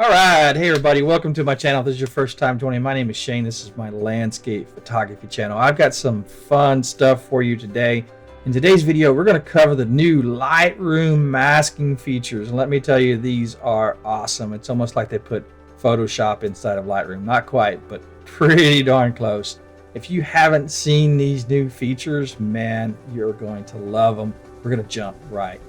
All right, hey everybody, welcome to my channel. If this is your first time joining, my name is Shane. This is my landscape photography channel. I've got some fun stuff for you today. In today's video, we're going to cover the new Lightroom masking features. And let me tell you, these are awesome. It's almost like they put Photoshop inside of Lightroom. Not quite, but pretty darn close. If you haven't seen these new features, man, you're going to love them. We're going to jump right in.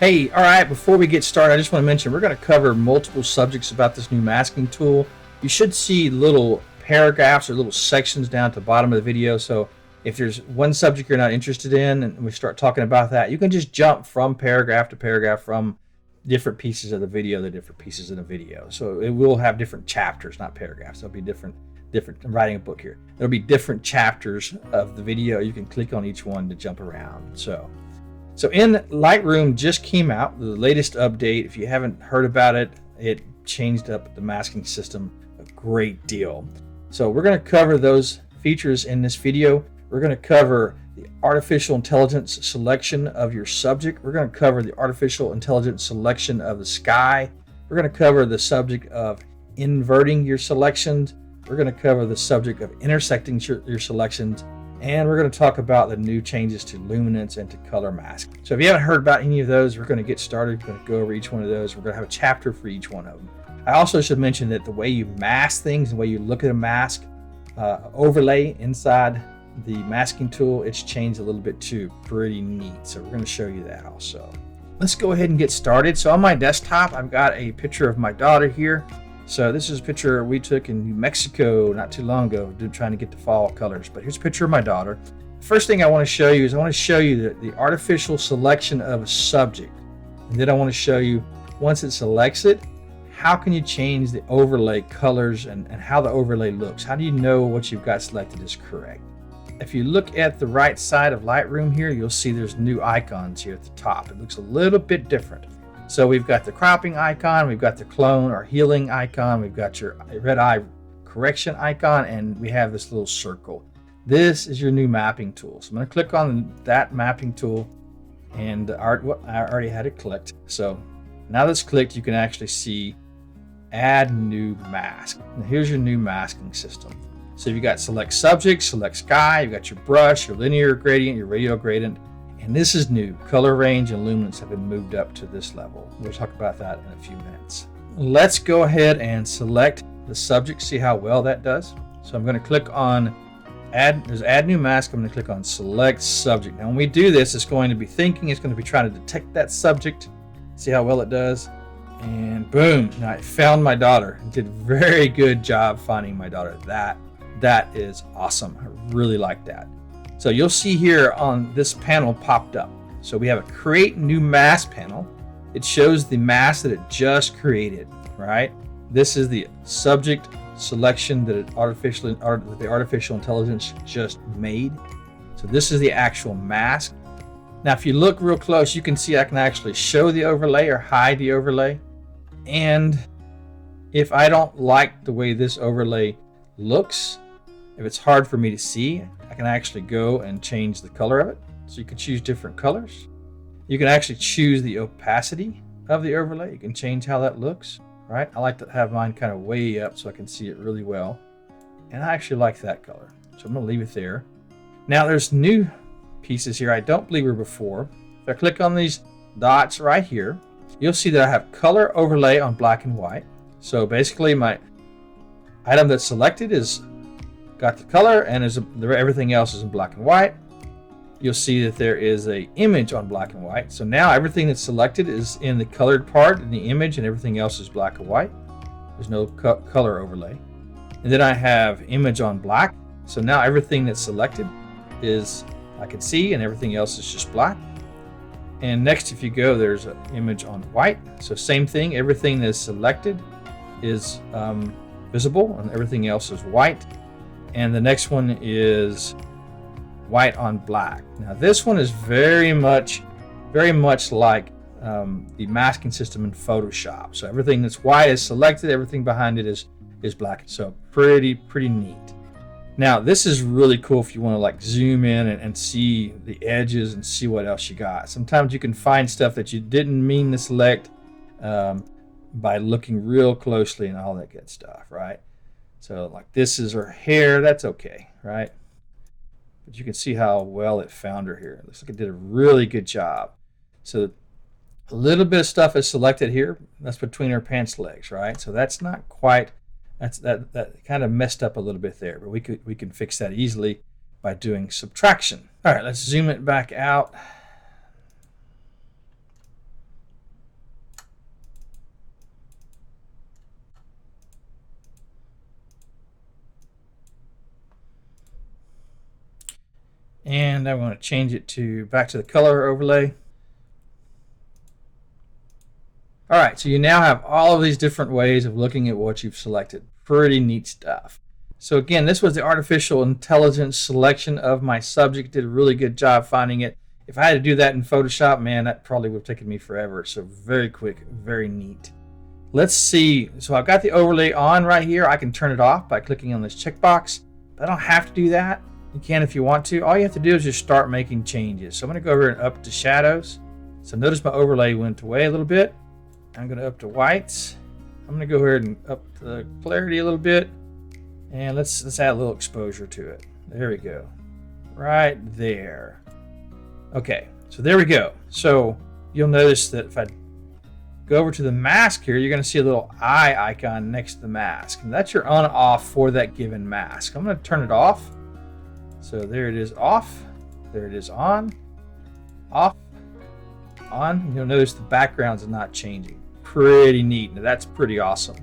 Hey, all right, before we get started, I just want to mention we're going to cover multiple subjects about this new masking tool. You should see little paragraphs or little sections down at the bottom of the video. So if there's one subject you're not interested in and we start talking about that, you can just jump from paragraph to paragraph from different pieces of the video to different pieces of the video. So it will have different chapters, not paragraphs. There'll be different. I'm writing a book here. There'll be different chapters of the video. You can click on each one to jump around. So in Lightroom just came out, the latest update. If you haven't heard about it, it changed up the masking system a great deal. So we're going to cover those features in this video. We're going to cover the artificial intelligence selection of your subject. We're going to cover the artificial intelligence selection of the sky. We're going to cover the subject of inverting your selections. We're going to cover the subject of intersecting your selections. And we're going to talk about the new changes to luminance and to color mask. So if you haven't heard about any of those, we're going to get started. We're going to go over each one of those. We're going to have a chapter for each one of them. I also should mention that the way you mask things, the way you look at a mask overlay inside the masking tool, it's changed a little bit too. Pretty neat. So we're going to show you that also. Let's go ahead and get started. So on my desktop, I've got a picture of my daughter here. So this is a picture we took in New Mexico not too long ago, trying to get the fall colors. But here's a picture of my daughter. First thing I want to show you is I want to show you the artificial selection of a subject. And then I want to show you, once it selects it, how can you change the overlay colors and how the overlay looks? How do you know what you've got selected is correct? If you look at the right side of Lightroom here, you'll see there's new icons here at the top. It looks a little bit different. So we've got the cropping icon, we've got the clone or healing icon, we've got your red eye correction icon, and we have this little circle. This is your new mapping tool. So I'm going to click on that mapping tool, and I already had it clicked. So now that's clicked, you can actually see add new mask. Now here's your new masking system. So you've got select subject, select sky, you've got your brush, your linear gradient, your radial gradient. And this is new. Color range and luminance have been moved up to this level. We'll talk about that in a few minutes. Let's go ahead and select the subject, see how well that does. So I'm going to click on add new mask. I'm going to click on select subject. Now when we do this, it's going to be thinking, it's going to be trying to detect that subject, see how well it does. And boom, now I found my daughter. It did a very good job finding my daughter. That is awesome. I really like that. So you'll see here on this panel popped up. So we have a create new mask panel. It shows the mask that it just created, right? This is the subject selection that the artificial intelligence just made. So this is the actual mask. Now, if you look real close, you can see I can actually show the overlay or hide the overlay. And if I don't like the way this overlay looks, if it's hard for me to see, I can actually go and change the color of it. So you can choose different colors. You can actually choose the opacity of the overlay. You can change how that looks, right? I like to have mine kind of way up so I can see it really well. And I actually like that color. So I'm going to leave it there. Now there's new pieces here I don't believe were before. If I click on these dots right here, you'll see that I have color overlay on black and white. So basically my item that's selected is got the color, and everything else is in black and white. You'll see that there is an image on black and white. So now everything that's selected is in the colored part in the image, and everything else is black and white. There's no color overlay. And then I have image on black. So now everything that's selected is I can see, and everything else is just black. And next, if you go, there's an image on white. So same thing, everything that's selected is visible, and everything else is white. And the next one is white on black. Now this one is very much like the masking system in Photoshop. So everything that's white is selected, everything behind it is black. So pretty neat. Now this is really cool if you want to like zoom in and see the edges and see what else you got. Sometimes you can find stuff that you didn't mean to select by looking real closely and all that good stuff, right? So like this is her hair, that's okay, right? But you can see how well it found her here. It looks like it did a really good job. So a little bit of stuff is selected here. That's between her pants legs, right? So that's not quite, that kind of messed up a little bit there, but we can fix that easily by doing subtraction. All right, let's zoom it back out. And I'm going to change it to back to the color overlay. All right, so you now have all of these different ways of looking at what you've selected. Pretty neat stuff. So again, this was the artificial intelligence selection of my subject. Did a really good job finding it. If I had to do that in Photoshop, man, that probably would have taken me forever. So very quick, very neat. Let's see. So I've got the overlay on right here. I can turn it off by clicking on this checkbox. But I don't have to do that. You can if you want to. All you have to do is just start making changes. So I'm going to go over and up to shadows. So notice my overlay went away a little bit. I'm going to up to whites. I'm going to go ahead and up the clarity a little bit. And let's add a little exposure to it. There we go. Right there. Okay, so there we go. So you'll notice that if I go over to the mask here, you're going to see a little eye icon next to the mask. And that's your on off for that given mask. I'm going to turn it off. So there it is off. There it is on. Off. On. You'll notice the backgrounds are not changing. Pretty neat. Now that's pretty awesome.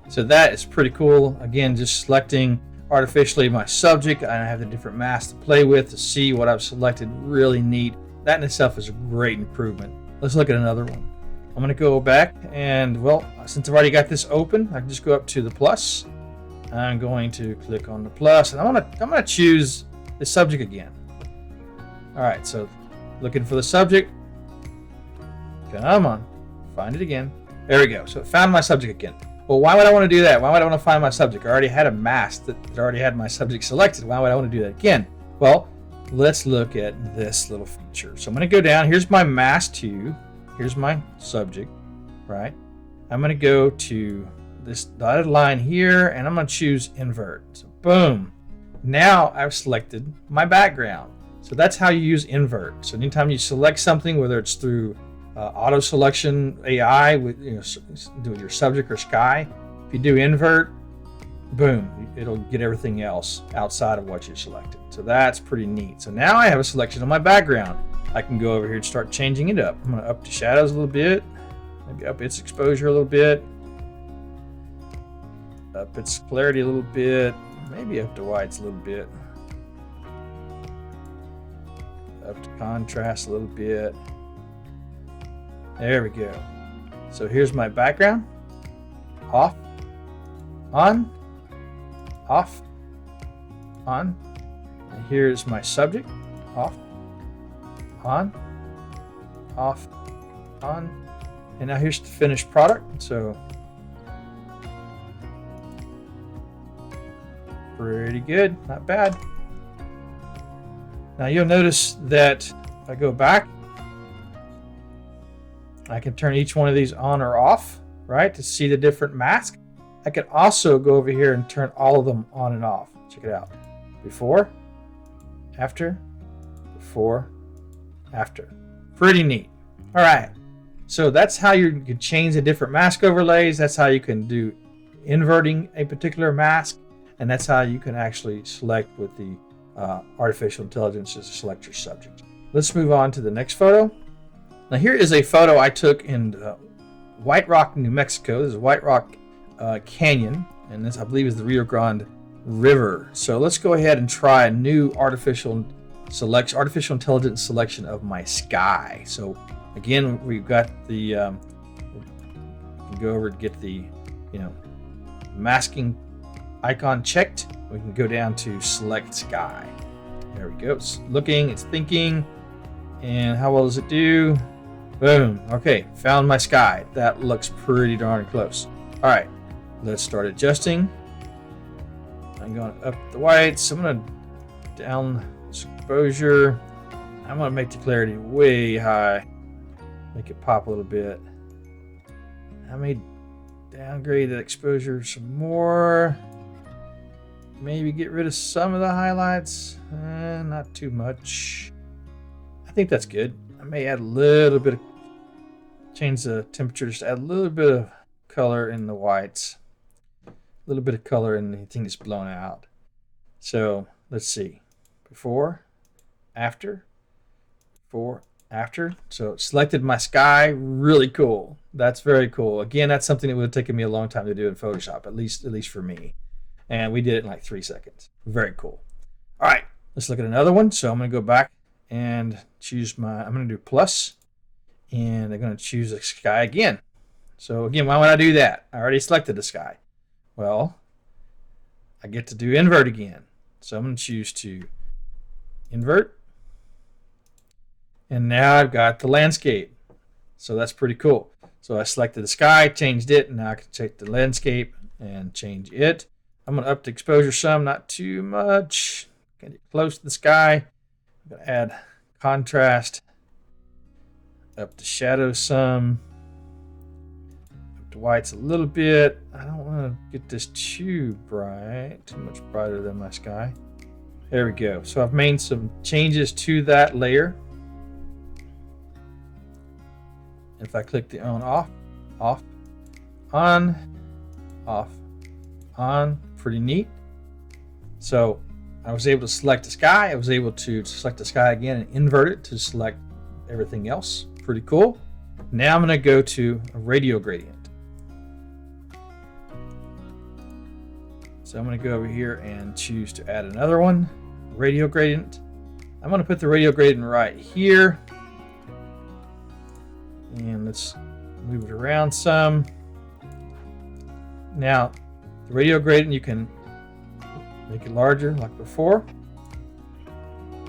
So that is pretty cool. Again, just selecting artificially my subject. I have the different masks to play with to see what I've selected. Really neat. That in itself is a great improvement. Let's look at another one. I'm going to go back and, well, since I've already got this open, I can just go up to the plus. I'm going to click on the plus, and I'm going to choose the subject again. All right, so looking for the subject. Come on, find it again. There we go. So it found my subject again. Well, why would I want to do that? Why would I want to find my subject? I already had a mask that already had my subject selected. Why would I want to do that again? Well, let's look at this little feature. So I'm going to go down. Here's my mask 2. Here's my subject, right? I'm going to go to this dotted line here, and I'm going to choose invert. So boom. Now I've selected my background. So that's how you use invert. So anytime you select something, whether it's through auto selection AI with do your subject or sky, if you do invert, boom, it'll get everything else outside of what you selected. So that's pretty neat. So now I have a selection of my background. I can go over here and start changing it up. I'm going to up the shadows a little bit, maybe up its exposure a little bit, up its clarity a little bit, maybe up to whites a little bit, up to contrast a little bit. There we go. So here's my background. Off, on, off, on. And here's my subject. Off, on, off, on. And now here's the finished product. So pretty good, not bad. Now you'll notice that if I go back, I can turn each one of these on or off, right, to see the different mask. I can also go over here and turn all of them on and off. Check it out. Before, after, before, after. Pretty neat. All right. So that's how you can change the different mask overlays. That's how you can do inverting a particular mask. And that's how you can actually select with the artificial intelligence to select your subject. Let's move on to the next photo. Now here is a photo I took in White Rock, New Mexico. This is White Rock Canyon, and this I believe is the Rio Grande River. So let's go ahead and try a new artificial intelligence selection of my sky. So again, we've got the go over and get the masking icon checked. We can go down to select sky. There we go. It's looking, it's thinking, and how well does it do? Boom. Okay, found my sky. That looks pretty darn close. All right, let's start adjusting. I'm going up the whites. I'm going to down exposure. I'm going to make the clarity way high. Make it pop a little bit. I may downgrade that exposure some more. Maybe get rid of some of the highlights. Not too much. I think that's good. I may add a little bit of, change the temperature, just add a little bit of color in the whites. A little bit of color in the thing that's blown out. So let's see. Before, after, before, after. So selected my sky. Really cool. That's very cool. Again, that's something that would have taken me a long time to do in Photoshop, at least for me. And we did it in like 3 seconds. Very cool. All right, let's look at another one. So I'm going to go back and choose my, I'm going to do plus, and I'm going to choose the sky again. So again, why would I do that? I already selected the sky. Well, I get to do invert again. So I'm going to choose to invert. And now I've got the landscape. So that's pretty cool. So I selected the sky, changed it, and now I can take the landscape and change it. I'm going to up the exposure some, not too much. Get it close to the sky. I'm going to add contrast. Up the shadow some. Up the whites a little bit. I don't want to get this too bright, too much brighter than my sky. There we go. So I've made some changes to that layer. If I click the on, off, on, off, on, pretty neat. So I was able to select the sky. I was able to select the sky again and invert it to select everything else. Pretty cool. Now I'm going to go to a radial gradient. So I'm going to go over here and choose to add another one, radial gradient. I'm going to put the radial gradient right here. And let's move it around some. Now, the radial gradient, you can make it larger like before.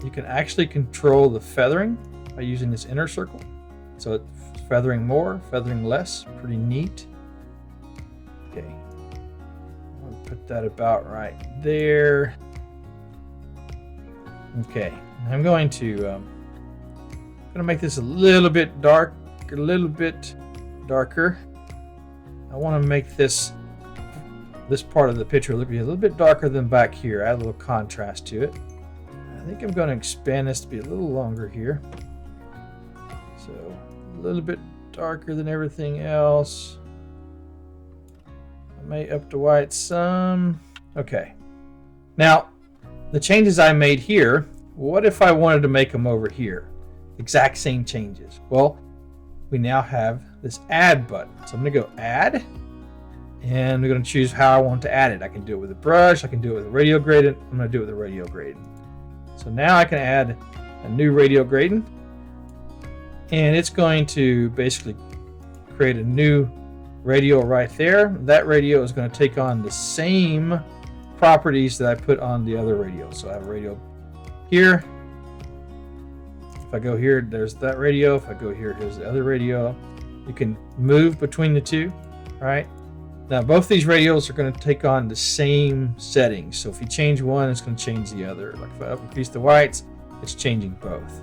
You can actually control the feathering by using this inner circle. So it's feathering more, feathering less. Pretty neat. Okay. I'll put that about right there. Okay. I'm going to make this a little bit dark. A little bit darker. I want to make this part of the picture look a little bit darker than back here. Add a little contrast to it. I think I'm going to expand this to be a little longer here. So a little bit darker than everything else. I may up the white some. Okay. Now, the changes I made here, what if I wanted to make them over here? Exact same changes. Well, we now have this add button. So I'm going to go add, and we're going to choose how I want to add it. I can do it with a brush. I can do it with a radial gradient. I'm going to do it with a radial gradient. So now I can add a new radial gradient, and it's going to basically create a new radial right there. That radial is going to take on the same properties that I put on the other radial. So I have a radial here. If I go here, there's that radio. If I go here, here's the other radio. You can move between the two, right? Now, both these radios are going to take on the same settings. So if you change one, it's going to change the other. Like if I increase the whites, it's changing both.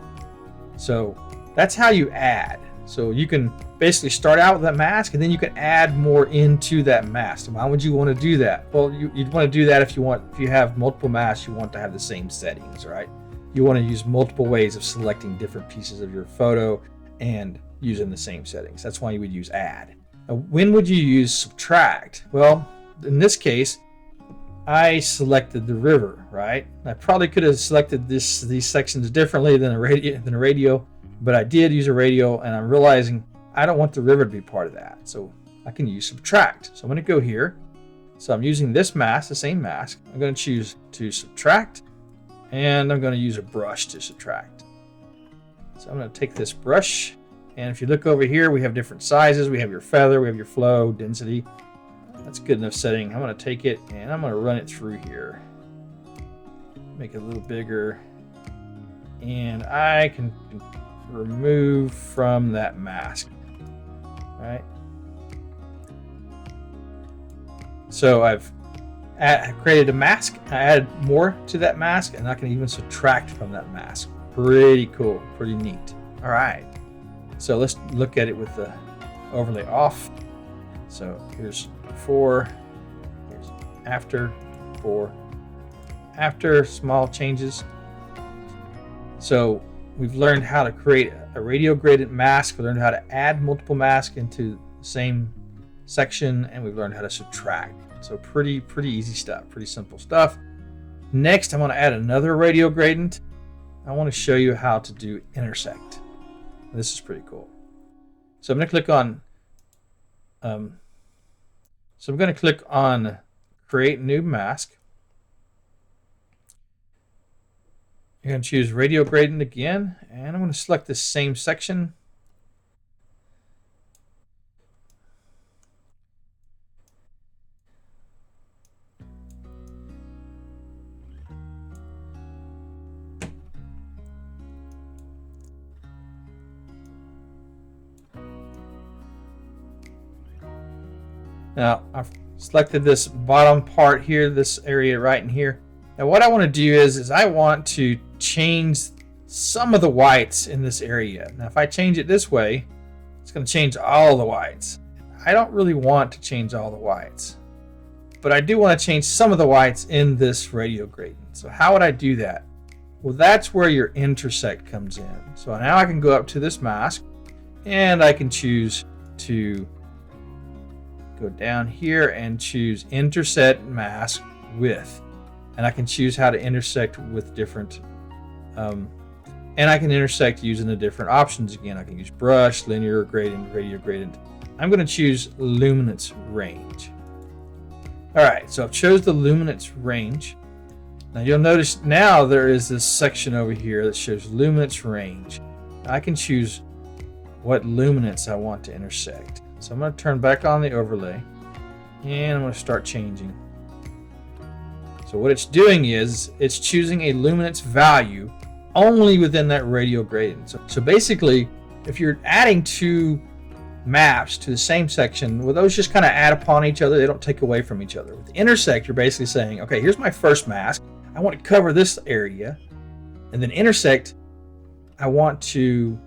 So that's how you add. So you can basically start out with that mask, and then you can add more into that mask. Why would you want to do that? Well, you'd want to do that if you have multiple masks, you want to have the same settings, right? You want to use multiple ways of selecting different pieces of your photo and using the same settings. That's why you would use add. Now, when would you use subtract? Well, in this case, I selected the river, right? I probably could have selected these sections differently than a radio, but I did use a radio, and I'm realizing I don't want the river to be part of that. So I can use subtract. So I'm going to go here. So I'm using this mask, the same mask. I'm going to choose to subtract. And I'm going to use a brush to subtract. So I'm going to take this brush, and if you look over here, we have different sizes. We have your feather, we have your flow, density. That's good enough setting. I'm going to take it and I'm going to run it through here. Make it a little bigger. And I can remove from that mask. All right. So I've created a mask. I added more to that mask, and I can even subtract from that mask. Pretty cool, pretty neat. All right, so let's look at it with the overlay off. So here's before, here's after, before, after, small changes. So we've learned how to create a radial gradient mask. We learned how to add multiple masks into the same section, and we've learned how to subtract. So pretty easy stuff, pretty simple stuff. Next, I'm going to add another radial gradient. I want to show you how to do intersect. This is pretty cool. So I'm going to click on create new mask. You're going to choose radial gradient again, and I'm going to select this same section. Now I've selected this bottom part here, this area right in here. Now what I want to do is I want to change some of the whites in this area. Now if I change it this way, it's going to change all the whites. I don't really want to change all the whites, but I do want to change some of the whites in this radial gradient. So how would I do that? Well, that's where your intersect comes in. So now I can go up to this mask, and I can choose to go down here and choose Intersect Mask with, and I can choose how to intersect with different and I can intersect using the different options. Again, I can use brush, linear gradient, radial gradient. I'm going to choose luminance range. All right, so I've chose the luminance range. Now you'll notice now there is this section over here that shows luminance range. I can choose what luminance I want to intersect. So I'm going to turn back on the overlay, and I'm going to start changing. So what it's doing is it's choosing a luminance value only within that radial gradient. So basically, if you're adding two maps to the same section, well, those just kind of add upon each other. They don't take away from each other. With intersect, you're basically saying, okay, here's my first mask. I want to cover this area. And then intersect, I want to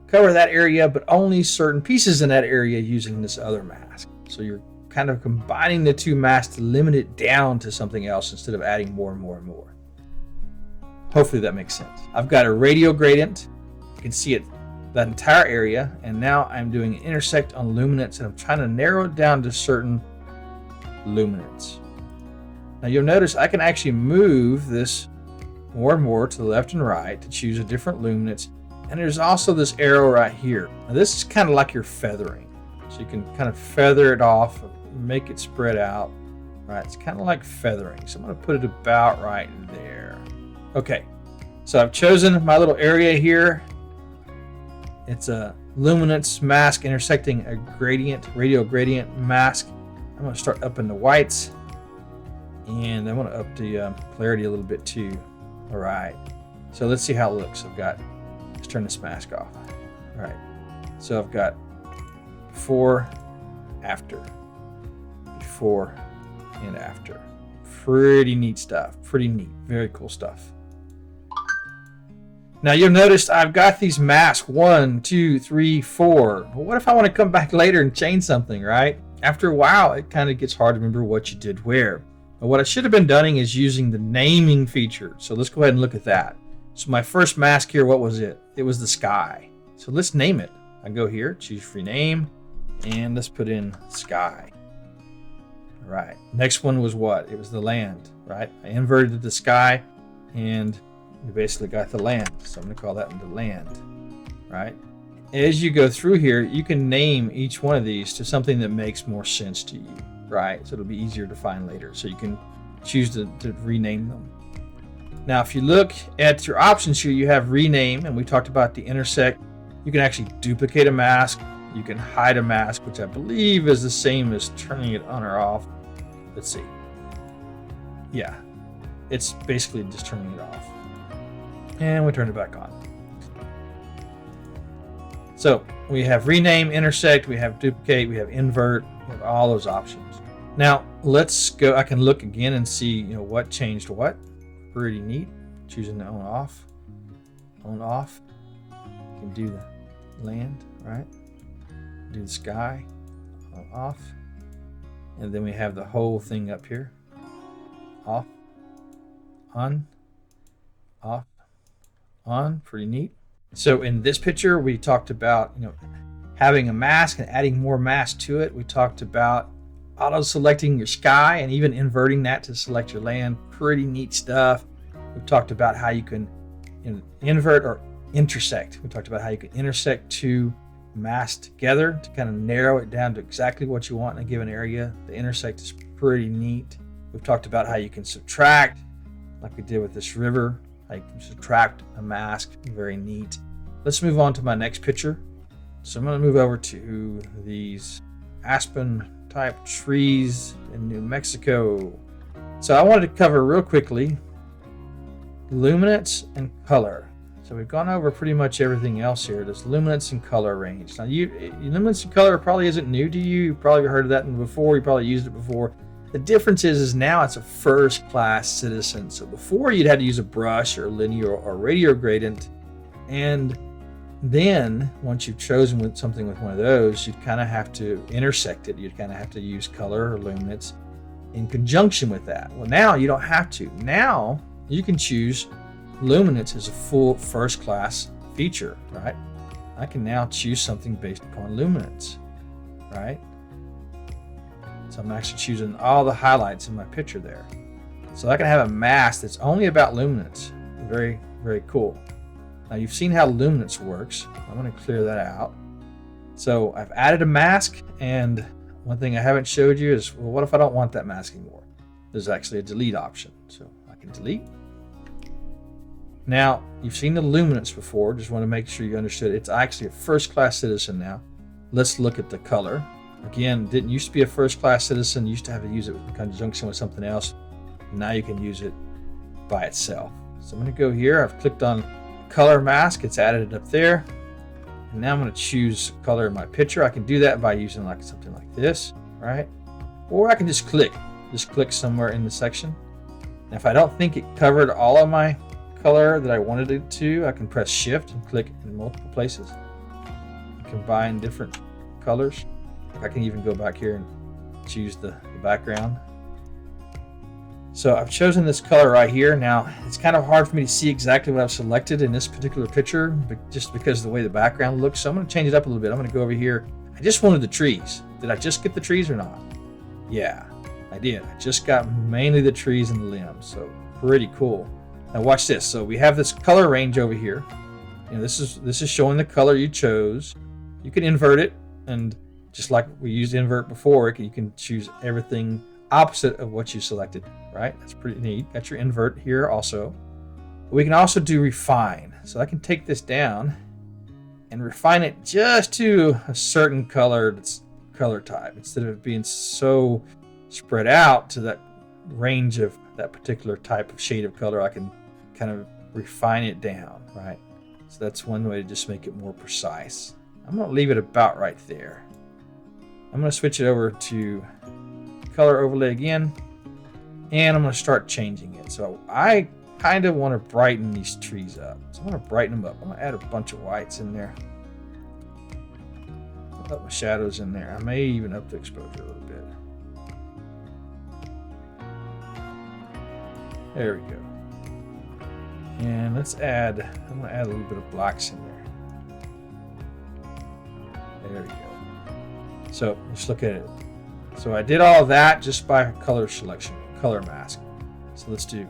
cover that area, but only certain pieces in that area using this other mask. So you're kind of combining the two masks to limit it down to something else instead of adding more and more and more. Hopefully that makes sense. I've got a radial gradient. You can see it, that entire area, and now I'm doing intersect on luminance, and I'm trying to narrow it down to certain luminance. Now you'll notice I can actually move this more and more to the left and right to choose a different luminance. And there's also this arrow right here. Now this is kind of like your feathering. So you can kind of feather it off, make it spread out. Right, it's kind of like feathering. So I'm going to put it about right there. Okay, so I've chosen my little area here. It's a luminance mask intersecting a gradient, radial gradient mask. I'm going to start up in the whites, and I want to up the clarity a little bit too. All right, so let's see how it looks. Let's turn this mask off. All right, so I've got before, after, before, and after. Pretty neat stuff. Pretty neat. Very cool stuff. Now you'll notice I've got these masks 1, 2, 3, 4. Well, what if I want to come back later and change something, right? After a while, it kind of gets hard to remember what you did where. But what I should have been doing is using the naming feature. So let's go ahead and look at that. So my first mask here, what was it? It was the sky. So let's name it. I go here, choose rename, and let's put in sky. All right. Next one was what? It was the land, right? I inverted the sky, and we basically got the land. So I'm going to call that the land, right? As you go through here, you can name each one of these to something that makes more sense to you, right? So it'll be easier to find later. So you can choose to rename them. Now, if you look at your options here, you have rename, and we talked about the intersect. You can actually duplicate a mask. You can hide a mask, which I believe is the same as turning it on or off. Let's see. Yeah, it's basically just turning it off. And we turn it back on. So we have rename, intersect, we have duplicate, we have invert, we have all those options. Now let's go. I can look again and see, you know, what changed what. Pretty neat. Choosing the on off. On off. You can do the land, right? Do the sky. On off. And then we have the whole thing up here. Off. On. Off. On. Pretty neat. So in this picture we talked about, you know, having a mask and adding more mask to it. We talked about auto selecting your sky and even inverting that to select your land. Pretty neat stuff. We've talked about how you can, you know, invert or intersect. We talked about how you can intersect two masks together to kind of narrow it down to exactly what you want in a given area. The intersect is pretty neat. We've talked about how you can subtract, like we did with this river. How you can subtract a mask. Very neat. Let's move on to my next picture. So I'm going to move over to these aspen type trees in New Mexico. So I wanted to cover real quickly luminance and color. So we've gone over pretty much everything else here. This luminance and color range. Now, luminance and color probably isn't new to you. You probably heard of that before. You probably used it before. The difference is now it's a first-class citizen. So before you'd had to use a brush or linear or radial gradient, and then once you've chosen with something with one of those, you'd kind of have to intersect it. You'd kind of have to use color or luminance in conjunction with that. Well, now you don't have to. Now you can choose luminance as a full first-class feature, right? I can now choose something based upon luminance, right? So I'm actually choosing all the highlights in my picture there. So I can have a mask that's only about luminance. Very, very cool. Now you've seen how luminance works. I'm going to clear that out. So I've added a mask, and one thing I haven't showed you is, well, what if I don't want that mask anymore? There's actually a delete option. So I can delete. Now, you've seen the luminance before. Just want to make sure you understood it's actually a first-class citizen now. Let's look at the color. Again, didn't used to be a first-class citizen. You used to have to use it in conjunction with something else. Now you can use it by itself. So I'm going to go here. I've clicked on color mask. It's added it up there. And now I'm going to choose color in my picture. I can do that by using like something like this, right? Or I can just click somewhere in the section. And if I don't think it covered all of my color that I wanted it to, I can press shift and click in multiple places. Combine different colors. I can even go back here and choose the background. So I've chosen this color right here. Now it's kind of hard for me to see exactly what I've selected in this particular picture, but just because of the way the background looks. So I'm going to change it up a little bit. I'm going to go over here. I just wanted the trees. Did I just get the trees or not? Yeah, I did. I just got mainly the trees and the limbs. So pretty cool. Now watch this. So we have this color range over here. You know, this is showing the color you chose. You can invert it, and just like we used invert before, you can choose everything opposite of what you selected, right? That's pretty neat. Got your invert here also. But we can also do refine. So I can take this down and refine it just to a certain color type, instead of it being so spread out to that range of that particular type of shade of color. I can kind of refine it down, right? So that's one way to just make it more precise. I'm going to leave it about right there. I'm going to switch it over to color overlay again, and I'm going to start changing it. So I kind of want to brighten these trees up. So I'm going to brighten them up. I'm going to add a bunch of whites in there. Up my shadows in there. I may even up the exposure a little bit. There we go. And let's add, I'm going to add a little bit of blacks in there. There we go. So let's look at it. So I did all of that just by color selection, color mask. So let's do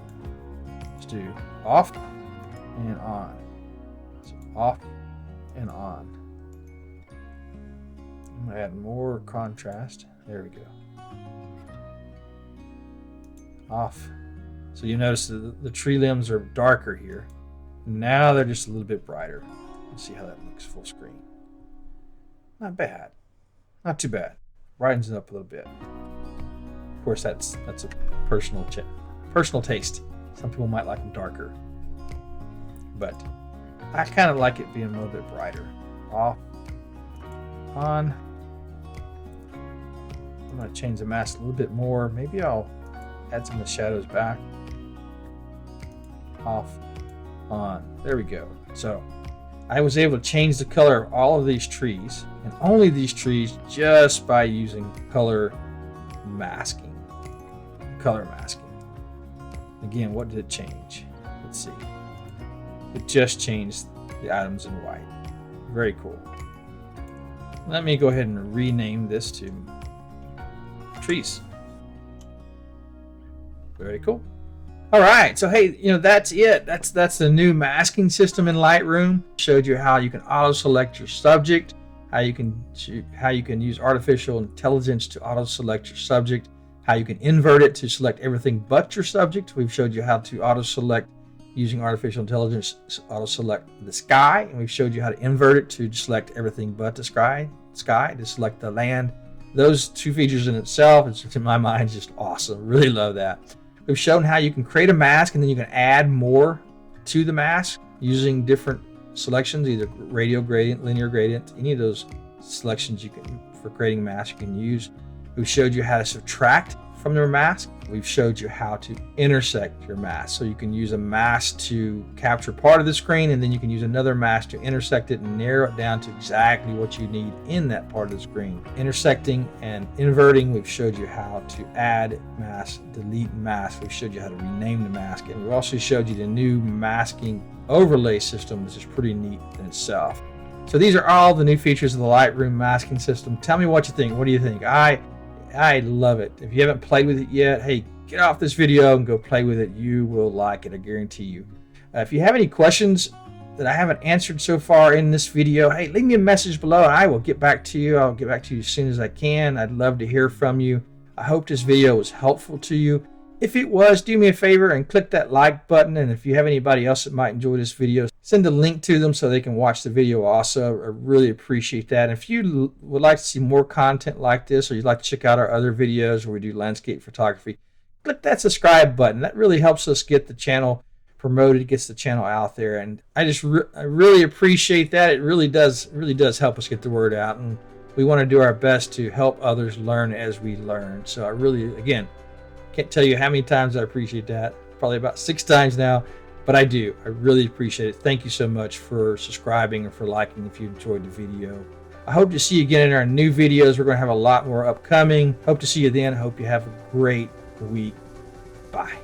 off and on. So off and on. I'm going to add more contrast. There we go. Off. So you notice the tree limbs are darker here. Now they're just a little bit brighter. Let's see how that looks full screen. Not bad. Not too bad. Brightens it up a little bit. Of course, that's a personal taste. Some people might like them darker, but I kind of like it being a little bit brighter. Off, on, I'm going to change the mask a little bit more. Maybe I'll add some of the shadows back. Off, on. There we go. So I was able to change the color of all of these trees, and only these trees, just by using color masking. Color masking. Again, what did it change? Let's see. It just changed the items in white. Very cool. Let me go ahead and rename this to trees. Very cool. All right, so hey, that's it. That's the new masking system in Lightroom. Showed you how you can auto-select your subject, how you can use artificial intelligence to auto-select your subject, how you can invert it to select everything but your subject. We've showed you how to auto-select using artificial intelligence, auto-select the sky, and we've showed you how to invert it to select everything but the sky to select the land. Those two features in itself, it's, in my mind, just awesome. Really love that. We've shown how you can create a mask and then you can add more to the mask using different selections, either radial gradient, linear gradient, any of those selections you can for creating masks you can use. We've showed you how to subtract from your mask. We've showed you how to intersect your mask. So you can use a mask to capture part of the screen, and then you can use another mask to intersect it and narrow it down to exactly what you need in that part of the screen. Intersecting and inverting, we've showed you how to add mask, delete mask. We've showed you how to rename the mask. And we've also showed you the new masking overlay system, which is pretty neat in itself. So these are all the new features of the Lightroom masking system. Tell me what you think. What do you think? I love it. If you haven't played with it yet, hey, get off this video and go play with it. You will like it, I guarantee you. If you have any questions that I haven't answered so far in this video, hey, leave me a message below and I will get back to you. I'll get back to you as soon as I can. I'd love to hear from you. I hope this video was helpful to you. If it was, do me a favor and click that like button. And if you have anybody else that might enjoy this video, send a link to them so they can watch the video also. I really appreciate that. And if you would like to see more content like this, or you'd like to check out our other videos where we do landscape photography, click that subscribe button. That really helps us get the channel promoted, gets the channel out there. And I really appreciate that. It really does help us get the word out. And we want to do our best to help others learn as we learn. So I really, again, can't tell you how many times I appreciate that. Probably about 6 times now, but I do. I really appreciate it. Thank you so much for subscribing and for liking if you enjoyed the video. I hope to see you again in our new videos. We're going to have a lot more upcoming. Hope to see you then. Hope you have a great week. Bye.